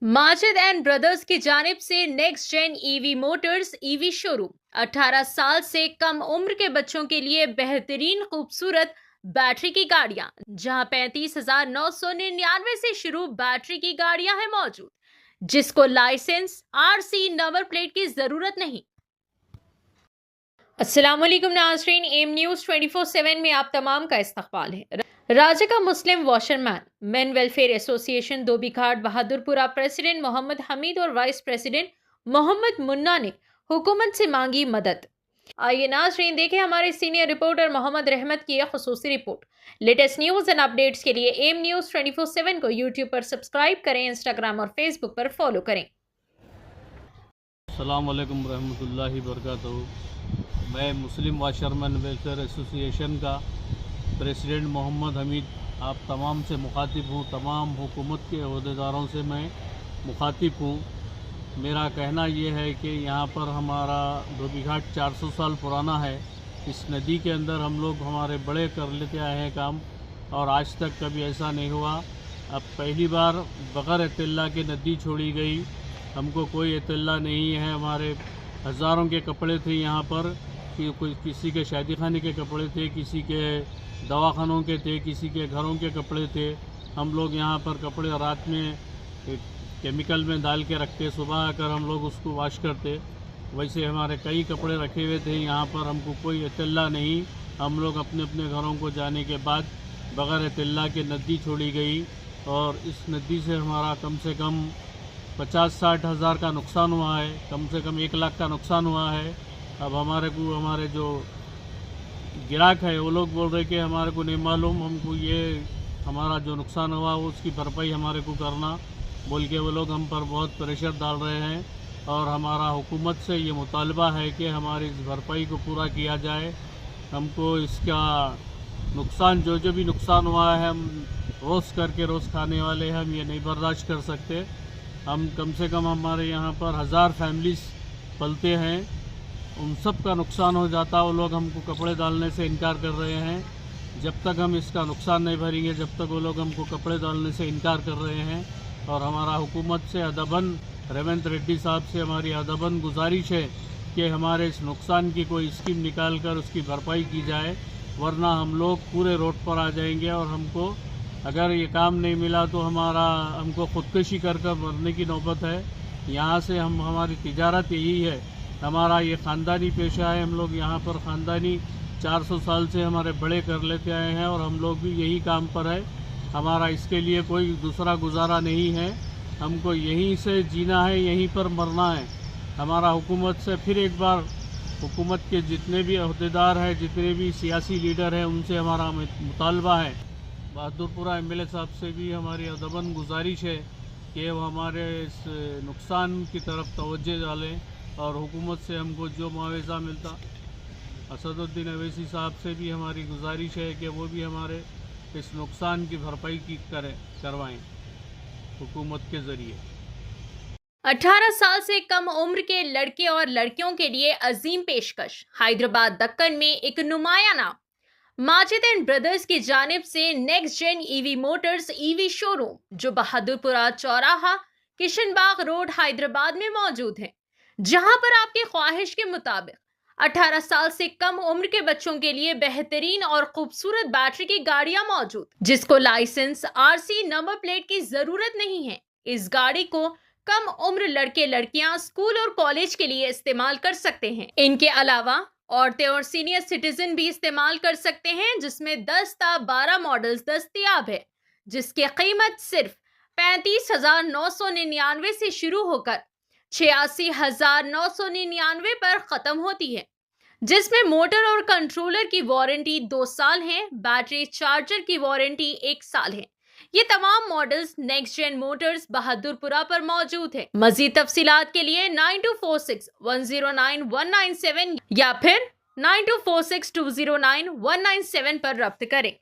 Majid and brothers की जानिब से next gen EV motors EV showroom 18 साल से कम उम्र के बच्चों के लिए बेहतरीन खूबसूरत बैटरी की गाड़ियां, जहां 35,999 से शुरू बैटरी की गाड़ियां हैं मौजूद, जिसको लाइसेंस आरसी नंबर प्लेट की जरूरत नहीं। अस्सलाम वालेकुम नाज़रीन, एम न्यूज़ 24/7 में आप तमाम का इस्तकबाल है। राज्य का Muslim washerman men welfare association Dhobighat Bahadurpura president Mohammed Hamid और वाइस प्रेसिडेंट मोहम्मद मुन्ना ने हुकूमत से मांगी मदद। आइए नाज़रीन देखें हमारे सीनियर रिपोर्टर मोहम्मद रहमत की यह खुसूसी report. Latest news and updates के लिए एम न्यूज़ 24/7 को यूट्यूब पर सब्सक्राइब करें, इंस्टाग्राम और फेसबुक पर फॉलो करें। अस्सलाम वालेकुम रहमतुल्लाहि बरकातहू। मैं मुस्लिम वाशरमैन वेलफेयर एसोसिएशन का प्रेसिडेंट मोहम्मद हमीद आप तमाम से मुखातिब हूँ। तमाम हुकूमत के अहदेदारों से मैं मुखातिब हूँ। मेरा कहना ये है कि यहाँ पर हमारा धोबीघाट 400 साल पुराना है। इस नदी के अंदर हम लोग हमारे बड़े कर लेते आए हैं काम, और आज तक कभी ऐसा नहीं हुआ। अब पहली बार बग़ैर इत्तला के नदी छोड़ी गई। हमको कोई इत्तला नहीं है। हमारे हज़ारों के कपड़े थे यहाँ पर, कि कोई किसी के शादी खाने के कपड़े थे, किसी के दवाखानों के थे, किसी के घरों के कपड़े थे। हम लोग यहाँ पर कपड़े रात में केमिकल में डाल के रखते, सुबह आकर हम लोग उसको वॉश करते। वैसे हमारे कई कपड़े रखे हुए थे यहाँ पर, हमको कोई इत्तला नहीं। हम लोग अपने अपने घरों को जाने के बाद बग़ैर इत्तला के नदी छोड़ी गई, और इस नदी से हमारा कम से कम 50-60 हज़ार का नुकसान हुआ है, कम से कम 1 लाख का नुकसान हुआ है। अब हमारे जो ग्राहक है वो लोग बोल रहे कि हमारे को नहीं मालूम, हमको ये हमारा जो नुकसान हुआ उसकी भरपाई हमारे को करना बोल के वो लोग हम पर बहुत प्रेशर डाल रहे हैं। और हमारा हुकूमत से ये मुतालबा है कि हमारी इस भरपाई को पूरा किया जाए। हमको इसका नुकसान जो भी नुकसान हुआ है, हम रोज़ करके रोज़ खाने वाले हैं, हम ये नहीं बर्दाश्त कर सकते। हम कम से कम हमारे यहाँ पर 1000 फैमिलीज़ पलते हैं, उन सब का नुकसान हो जाता। वो लोग हमको कपड़े डालने से इनकार कर रहे हैं। जब तक हम इसका नुकसान नहीं भरेंगे, जब तक वो लोग हमको कपड़े डालने से इनकार कर रहे हैं। और हमारा हुकूमत से अदबन रेवंत रेड्डी साहब से हमारी अदबन गुजारिश है कि हमारे इस नुकसान की कोई स्कीम निकाल कर उसकी भरपाई की जाए, वरना हम लोग पूरे रोड पर आ जाएंगे। और हमको अगर ये काम नहीं मिला तो हमको ख़ुदकशी कर मरने की नौबत है। यहाँ से हमारी तिजारत यही है, हमारा ये ख़ानदानी पेशा है। हम लोग यहाँ पर ख़ानदानी 400 साल से हमारे बड़े कर लेते आए हैं, और हम लोग भी यही काम पर है। हमारा इसके लिए कोई दूसरा गुजारा नहीं है। हमको यहीं से जीना है, यहीं पर मरना है। हमारा हुकूमत से फिर एक बार, हुकूमत के जितने भी अहदेदार हैं, जितने भी सियासी लीडर हैं, उनसे हमारा मुतालबा है। बहादुरपुरा एमएलए साहब से भी हमारी अदबन गुजारिश है कि वो हमारे इस नुकसान की तरफ तवज्जो डालें, और हुकूमत से हमको जो मुआवजा मिलता। असदुद्दीन अवैसी साहब से भी हमारी गुजारिश है कि वो भी हमारे इस नुकसान की भरपाई करवाएं हुकूमत के ज़रिए। 18 साल से कम उम्र के लड़के और लड़कियों के लिए अजीम पेशकश। हैदराबाद दक्कन में एक नुमाया नाम माजिद एंड ब्रदर्स की जानिब से next gen EV motors EV showroom, जो बहादुरपुरा चौराहा किशनबाग रोड हैदराबाद में मौजूद है, जहां पर आपकी ख्वाहिश के मुताबिक 18 साल से कम उम्र के बच्चों के लिए बेहतरीन और खूबसूरत बैटरी की गाड़ियां मौजूद, जिसको लाइसेंस आरसी नंबर प्लेट की जरूरत नहीं है। इस गाड़ी को कम उम्र लड़के लड़कियां स्कूल और कॉलेज के लिए इस्तेमाल कर सकते हैं। इनके अलावा औरतें और सीनियर सिटीजन भी इस्तेमाल कर सकते हैं, जिसमें 10 ता 12 मॉडल्स दस्तयाब है, जिसकी कीमत सिर्फ 35,999 से शुरू होकर 86,999 पर खत्म होती है, जिसमें मोटर और कंट्रोलर की वारंटी 2 साल है, बैटरी चार्जर की वारंटी 1 साल है। ये तमाम models next gen motors Bahadurpura पर मौजूद है। मजीद तफसीलात के लिए 9246109197 या फिर 9246209197 पर रब्त करें।